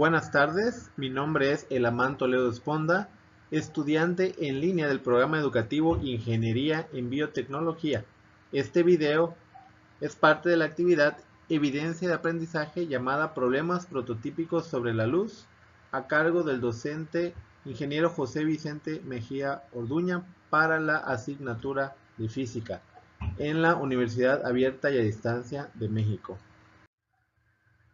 Buenas tardes, mi nombre es Elamán Toledo Esponda, estudiante en línea del programa educativo Ingeniería en Biotecnología. Este video es parte de la actividad Evidencia de Aprendizaje llamada Problemas Prototípicos sobre la Luz, a cargo del docente Ingeniero José Vicente Mejía Orduña para la asignatura de Física en la Universidad Abierta y a Distancia de México.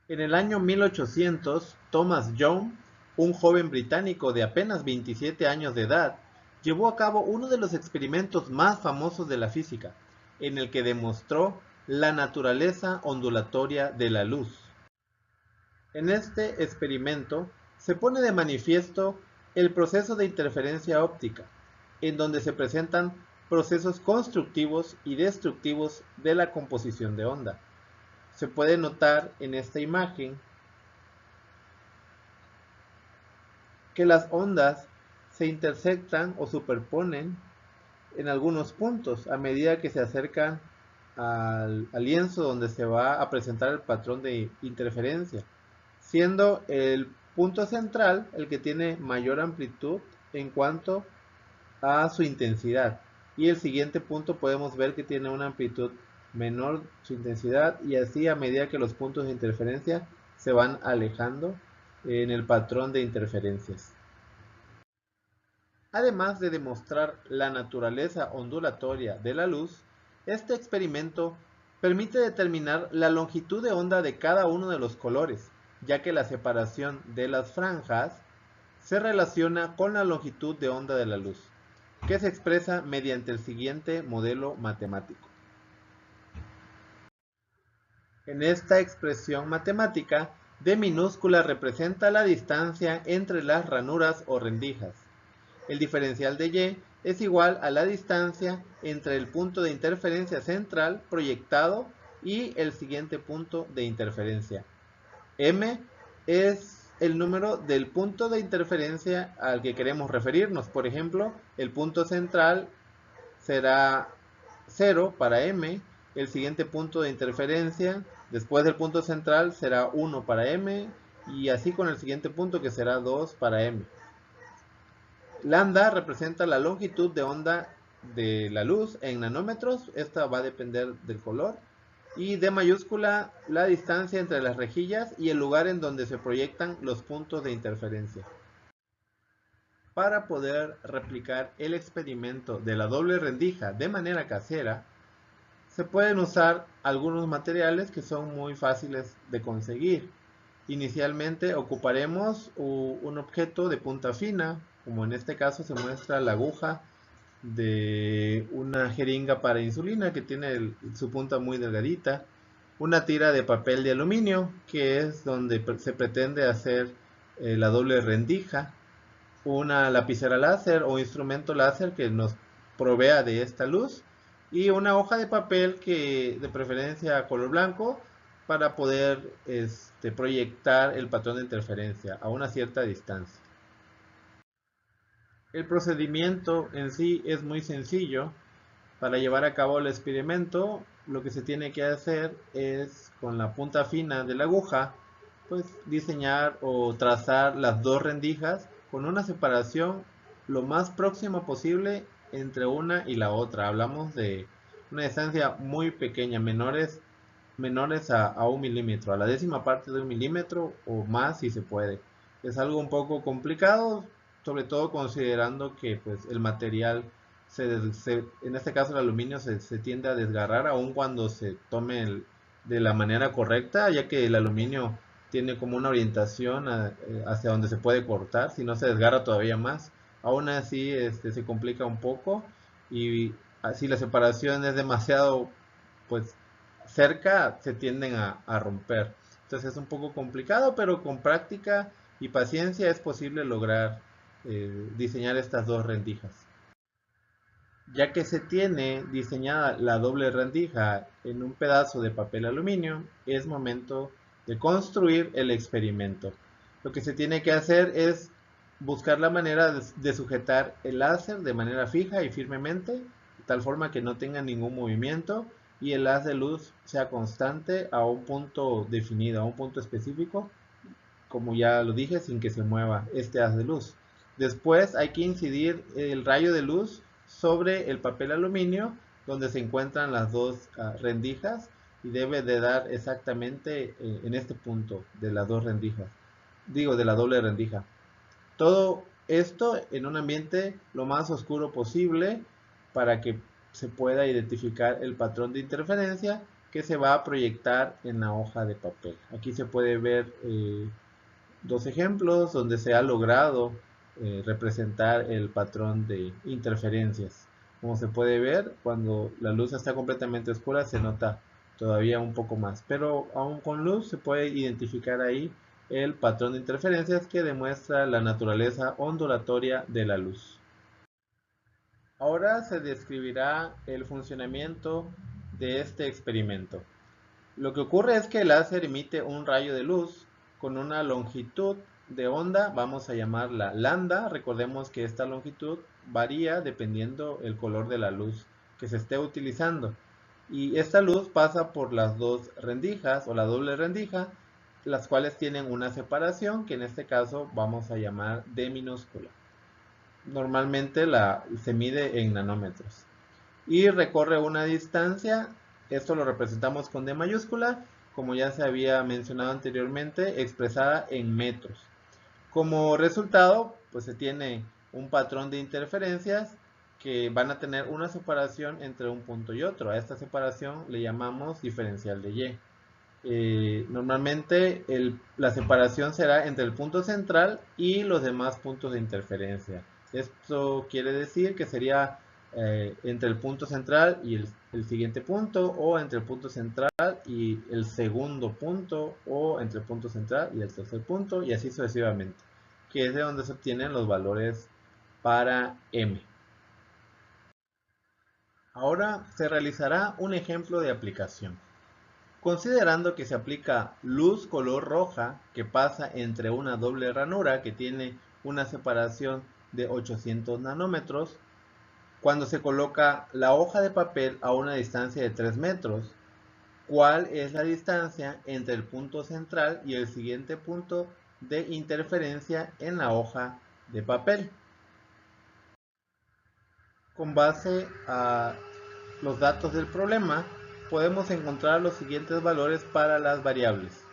En el año 1800, Thomas Young, un joven británico de apenas 27 años de edad, llevó a cabo uno de los experimentos más famosos de la física, en el que demostró la naturaleza ondulatoria de la luz. En este experimento se pone de manifiesto el proceso de interferencia óptica, en donde se presentan procesos constructivos y destructivos de la composición de onda. Se puede notar en esta imagen que las ondas se intersectan o superponen en algunos puntos a medida que se acercan al lienzo donde se va a presentar el patrón de interferencia, siendo el punto central el que tiene mayor amplitud en cuanto a su intensidad, y el siguiente punto podemos ver que tiene una amplitud menor su intensidad, y así a medida que los puntos de interferencia se van alejando en el patrón de interferencias. Además de demostrar la naturaleza ondulatoria de la luz, este experimento permite determinar la longitud de onda de cada uno de los colores, ya que la separación de las franjas se relaciona con la longitud de onda de la luz, que se expresa mediante el siguiente modelo matemático. En esta expresión matemática, D minúscula representa la distancia entre las ranuras o rendijas. El diferencial de Y es igual a la distancia entre el punto de interferencia central proyectado y el siguiente punto de interferencia. M es el número del punto de interferencia al que queremos referirnos. Por ejemplo, el punto central será 0 para M, el siguiente punto de interferencia después del punto central será 1 para M, y así con el siguiente punto, que será 2 para M. Lambda representa la longitud de onda de la luz en nanómetros, esta va a depender del color, y D mayúscula la distancia entre las rejillas y el lugar en donde se proyectan los puntos de interferencia. Para poder replicar el experimento de la doble rendija de manera casera, se pueden usar algunos materiales que son muy fáciles de conseguir. Inicialmente ocuparemos un objeto de punta fina, como en este caso se muestra la aguja de una jeringa para insulina que tiene su punta muy delgadita, una tira de papel de aluminio, que es donde se pretende hacer la doble rendija, una lapicera láser o instrumento láser que nos provea de esta luz, y una hoja de papel que de preferencia color blanco para poder proyectar el patrón de interferencia a una cierta distancia. El procedimiento en sí es muy sencillo. Para llevar a cabo el experimento, lo que se tiene que hacer es, con la punta fina de la aguja, pues diseñar o trazar las dos rendijas con una separación lo más próxima posible entre una y la otra. Hablamos de una distancia muy pequeña, menores a 1 milímetro, a la décima parte de 1 milímetro o más si se puede. Es algo un poco complicado, sobre todo considerando que pues, el material, en este caso el aluminio, se tiende a desgarrar aun cuando se tome de la manera correcta, ya que el aluminio tiene como una orientación hacia donde se puede cortar, si no se desgarra todavía más. Aún así se complica un poco, y así la separación es demasiado pues cerca, se tienden a romper. Entonces es un poco complicado, pero con práctica y paciencia es posible lograr diseñar estas dos rendijas. Ya que se tiene diseñada la doble rendija en un pedazo de papel aluminio, es momento de construir el experimento. Lo que se tiene que hacer es buscar la manera de sujetar el láser de manera fija y firmemente, de tal forma que no tenga ningún movimiento y el haz de luz sea constante a un punto definido, a un punto específico, como ya lo dije, sin que se mueva este haz de luz. Después hay que incidir el rayo de luz sobre el papel aluminio donde se encuentran las dos rendijas y debe de dar exactamente en este punto de las dos rendijas, digo de la doble rendija. Todo esto en un ambiente lo más oscuro posible para que se pueda identificar el patrón de interferencia que se va a proyectar en la hoja de papel. Aquí se puede ver dos ejemplos donde se ha logrado representar el patrón de interferencias. Como se puede ver, cuando la luz está completamente oscura se nota todavía un poco más, pero aún con luz se puede identificar ahí el patrón de interferencias que demuestra la naturaleza ondulatoria de la luz. Ahora se describirá el funcionamiento de este experimento. Lo que ocurre es que el láser emite un rayo de luz con una longitud de onda, vamos a llamarla lambda. Recordemos que esta longitud varía dependiendo el color de la luz que se esté utilizando. Y esta luz pasa por las dos rendijas o la doble rendija, las cuales tienen una separación que en este caso vamos a llamar d minúscula. Normalmente se mide en nanómetros. Y recorre una distancia, esto lo representamos con D mayúscula, como ya se había mencionado anteriormente, expresada en metros. Como resultado, pues se tiene un patrón de interferencias que van a tener una separación entre un punto y otro. A esta separación le llamamos diferencial de Y. Normalmente la separación será entre el punto central y los demás puntos de interferencia. Esto quiere decir que sería entre el punto central y el siguiente punto, o entre el punto central y el segundo punto, o entre el punto central y el tercer punto, y así sucesivamente, que es de donde se obtienen los valores para M. Ahora se realizará un ejemplo de aplicación. Considerando que se aplica luz color roja que pasa entre una doble ranura que tiene una separación de 800 nanómetros, cuando se coloca la hoja de papel a una distancia de 3 metros, ¿cuál es la distancia entre el punto central y el siguiente punto de interferencia en la hoja de papel? Con base a los datos del problema, podemos encontrar los siguientes valores para las variables.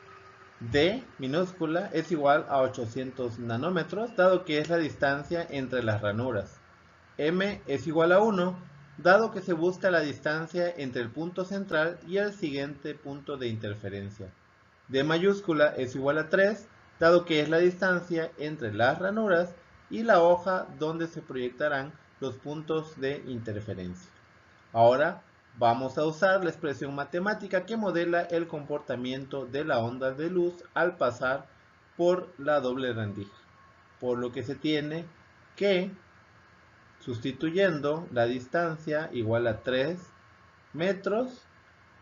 D minúscula es igual a 800 nanómetros, dado que es la distancia entre las ranuras. M es igual a 1, dado que se busca la distancia entre el punto central y el siguiente punto de interferencia. D mayúscula es igual a 3, dado que es la distancia entre las ranuras y la hoja donde se proyectarán los puntos de interferencia. Ahora vamos a usar la expresión matemática que modela el comportamiento de la onda de luz al pasar por la doble rendija, por lo que se tiene que, sustituyendo la distancia igual a 3 metros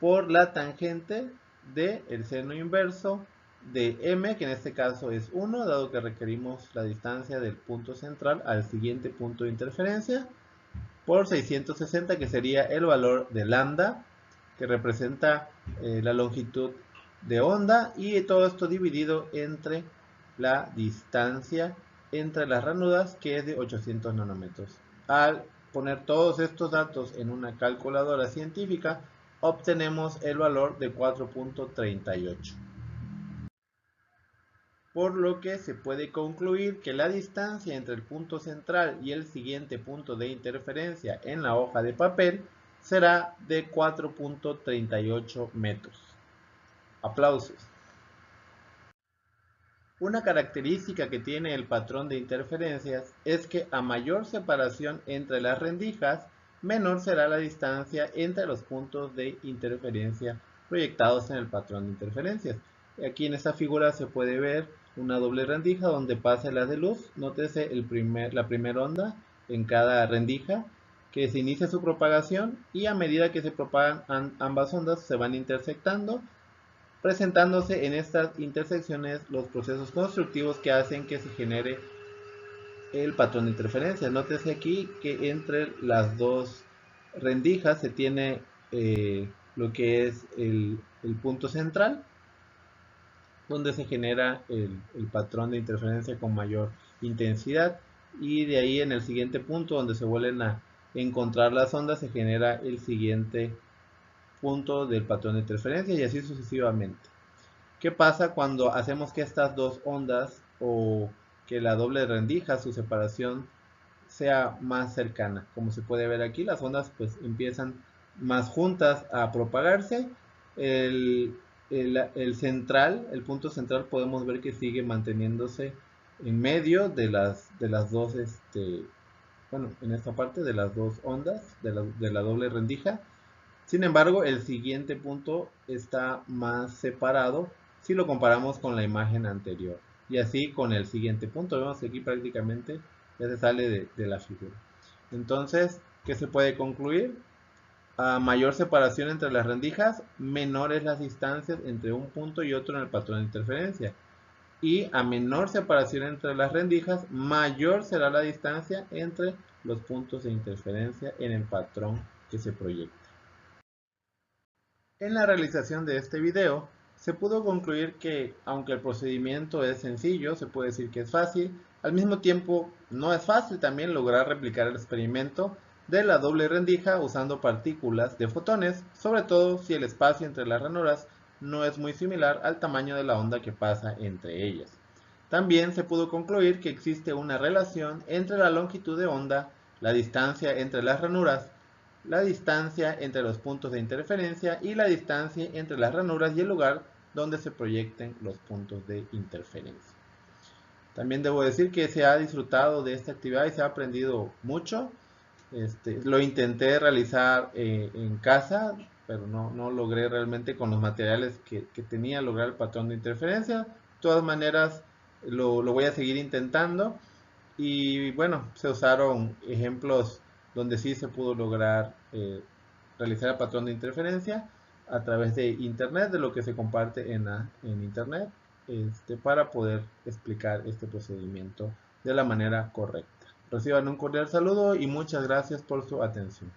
por la tangente del seno inverso de m, que en este caso es 1, dado que requerimos la distancia del punto central al siguiente punto de interferencia, por 660, que sería el valor de lambda, que representa la longitud de onda, y todo esto dividido entre la distancia entre las ranuras, que es de 800 nanómetros. Al poner todos estos datos en una calculadora científica, obtenemos el valor de 4.38. Por lo que se puede concluir que la distancia entre el punto central y el siguiente punto de interferencia en la hoja de papel será de 4.38 metros. Aplausos. Una característica que tiene el patrón de interferencias es que a mayor separación entre las rendijas, menor será la distancia entre los puntos de interferencia proyectados en el patrón de interferencias. Aquí en esta figura se puede ver una doble rendija donde pasa el haz de luz. Nótese la primera onda en cada rendija, que se inicia su propagación, y a medida que se propagan ambas ondas se van intersectando, presentándose en estas intersecciones los procesos constructivos que hacen que se genere el patrón de interferencia. Nótese aquí que entre las dos rendijas se tiene lo que es el punto central, donde se genera el patrón de interferencia con mayor intensidad, y de ahí en el siguiente punto donde se vuelven a encontrar las ondas se genera el siguiente punto del patrón de interferencia y así sucesivamente. ¿Qué pasa cuando hacemos que estas dos ondas o que la doble rendija, su separación, sea más cercana? Como se puede ver aquí, las ondas pues empiezan más juntas a propagarse. El central, el punto central, podemos ver que sigue manteniéndose en medio de las dos, bueno, en esta parte de las dos ondas de la doble rendija. Sin embargo, el siguiente punto está más separado si lo comparamos con la imagen anterior. Y así con el siguiente punto. Vemos que aquí prácticamente ya se sale de la figura. Entonces, ¿qué se puede concluir? A mayor separación entre las rendijas, menores las distancias entre un punto y otro en el patrón de interferencia. Y a menor separación entre las rendijas, mayor será la distancia entre los puntos de interferencia en el patrón que se proyecta. En la realización de este video, se pudo concluir que, aunque el procedimiento es sencillo, se puede decir que es fácil, al mismo tiempo no es fácil también lograr replicar el experimento de la doble rendija usando partículas de fotones, sobre todo si el espacio entre las ranuras no es muy similar al tamaño de la onda que pasa entre ellas. También se pudo concluir que existe una relación entre la longitud de onda, la distancia entre las ranuras, la distancia entre los puntos de interferencia y la distancia entre las ranuras y el lugar donde se proyecten los puntos de interferencia. También debo decir que se ha disfrutado de esta actividad y se ha aprendido mucho. Lo intenté realizar en casa, pero no logré realmente con los materiales que tenía lograr el patrón de interferencia. De todas maneras, lo voy a seguir intentando. Y bueno, se usaron ejemplos donde sí se pudo lograr realizar el patrón de interferencia a través de internet, de lo que se comparte en internet, para poder explicar este procedimiento de la manera correcta. Reciban un cordial saludo y muchas gracias por su atención.